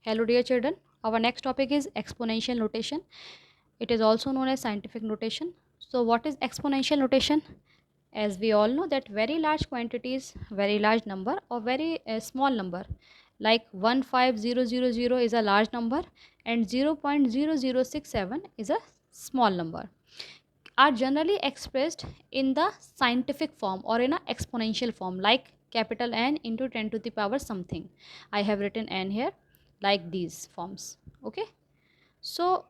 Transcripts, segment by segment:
Hello dear children, our next topic is exponential notation. It is also known as scientific notation. So what is exponential notation? As we all know that very large quantities, very large number or very small number like 15000 is a large number and 0.0067 is a small number are generally expressed in the scientific form or in a exponential form like capital N into 10 to the power something. I have written N here like these forms. Okay, so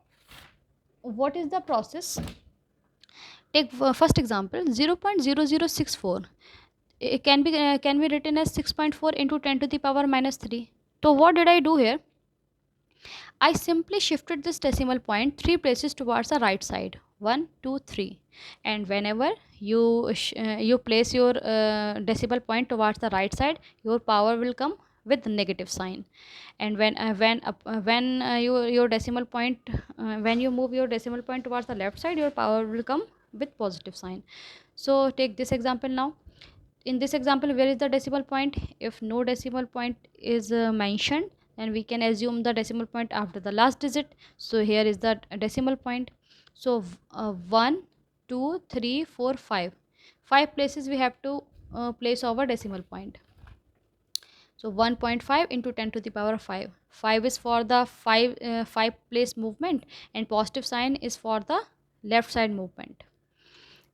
what is the process? Take first example 0.0064. It can be written as 6.4 into 10 to the power minus 3. So what did I do here? I simply shifted this decimal point 3 places towards the right side. 1, 2, 3. And whenever you place your decimal point towards the right side, your power will come with negative sign. And when your decimal point when you move your decimal point towards the left side, your power will come with positive sign. So take this example now. In this example, where is the decimal point? If no decimal point is mentioned, then we can assume the decimal point after the last digit. So here is the decimal point. So 1 2 3 4 5 5 places we have to place our decimal point. So 1.5 into 10 to the power 5. 5 is for the 5 place movement and positive sign is for the left side movement.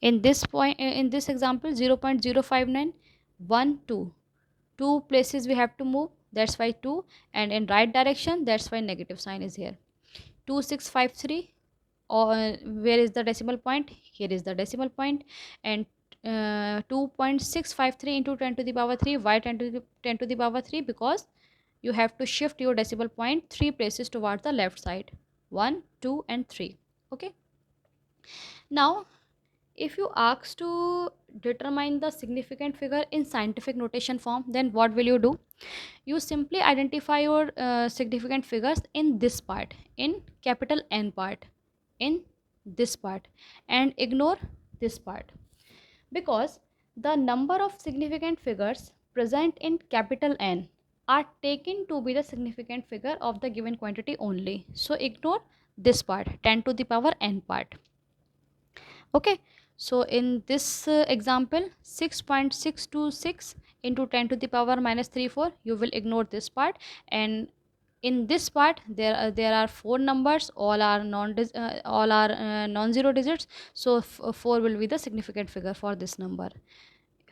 In this point, in this example 0.059 1 2 2 places we have to move, that's why 2, and in right direction, that's why negative sign is here. 2653, or where is the decimal point? Here is the decimal point. And 2.653 into 10 to the power 3. Why 10 to the power 3? Because you have to shift your decimal point 3 places towards the left side. 1 2 and 3. Okay, now if you ask to determine the significant figure in scientific notation form, then what will you do? You simply identify your significant figures in this part, in capital N part, in this part, and ignore this part, because the number of significant figures present in capital N are taken to be the significant figure of the given quantity only. So ignore this part, 10 to the power N part. Okay, so in this example 6.626 into 10 to the power minus 34, you will ignore this part. And in this part there are four numbers, all are non-zero digits. So 4 will be the significant figure for this number.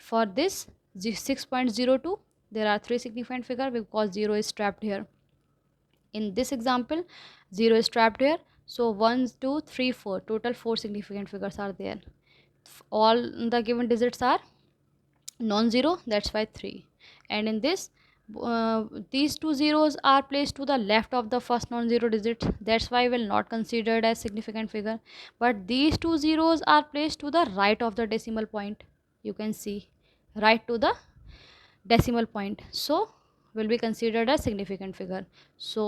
For this 6.02, there are three significant figure because 0 is trapped here. In this example 0 is trapped here, so 1 2 3 4, total 4 significant figures are there. All the given digits are non-zero, that's why 3. And in this these two zeros are placed to the left of the first non-zero digit, that's why will not considered as significant figure. But these two zeros are placed to the right of the decimal point, you can see, right to the decimal point, so will be considered as significant figure. So